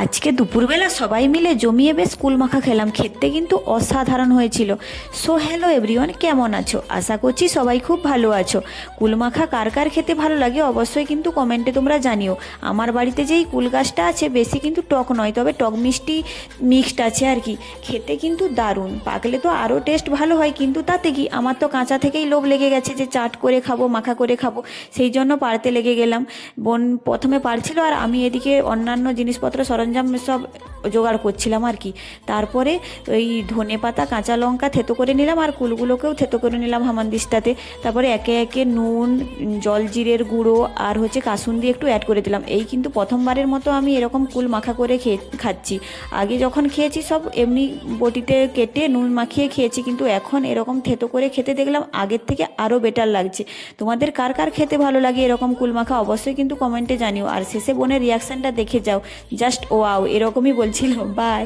আজকে দুপুরবেলা সবাই মিলে জমিয়ে বেশ কুল মাখা খেলাম, খেতে কিন্তু অসাধারণ হয়েছিল। সো হ্যালো এভরিওয়ান, কেমন আছো? আশা করছি সবাই খুব ভালো আছো। কুল মাখা কার কার খেতে ভালো লাগে অবশ্যই কিন্তু কমেন্টে তোমরা জানিও। আমার বাড়িতে যেই কুল গাছটা আছে বেশি কিন্তু টক নয়, তবে টক মিষ্টি মিক্সড আছে আর কি। খেতে কিন্তু দারুণ, পাকলে তো আরও টেস্ট ভালো হয়, কিন্তু তাতে কি, আমার তো কাঁচা থেকেই লোভ লেগে গেছে যে চাট করে খাবো, মাখা করে খাবো, সেই জন্য পাড়তে লেগে গেলাম। বোন প্রথমে পারছিল আর আমি এদিকে অন্যান্য জিনিসপত্র সরঞ্জাম সব জোগাড় করছিলাম আর কি। তারপরে ওই ধনে পাতা কাঁচা লঙ্কা থেতো করে নিলাম আর কুলগুলোকেও থেতো করে নিলাম হামানদিস্তাতে। তারপরে একে একে নুন, জল জিরের গুঁড়ো আর হচ্ছে কাসুন্দি একটু অ্যাড করে দিলাম। এই কিন্তু প্রথমবারের মতো আমি এরকম কুল মাখা করে খাচ্ছি। আগে যখন খেয়েছি সব এমনি বটিতে কেটে নুন মাখিয়ে খেয়েছি, কিন্তু এখন এরকম থেতো করে খেতে দেখলাম আগের থেকে আরও বেটার লাগছে। তোমাদের কার কার খেতে ভালো লাগে এরকম কুল মাখা অবশ্যই কিন্তু কমেন্টে জানিও। আর শেষে বোনের রিয়াকশানটা দেখে যাও, জাস্ট ওয়াও এরকমই বলছিল। বাই।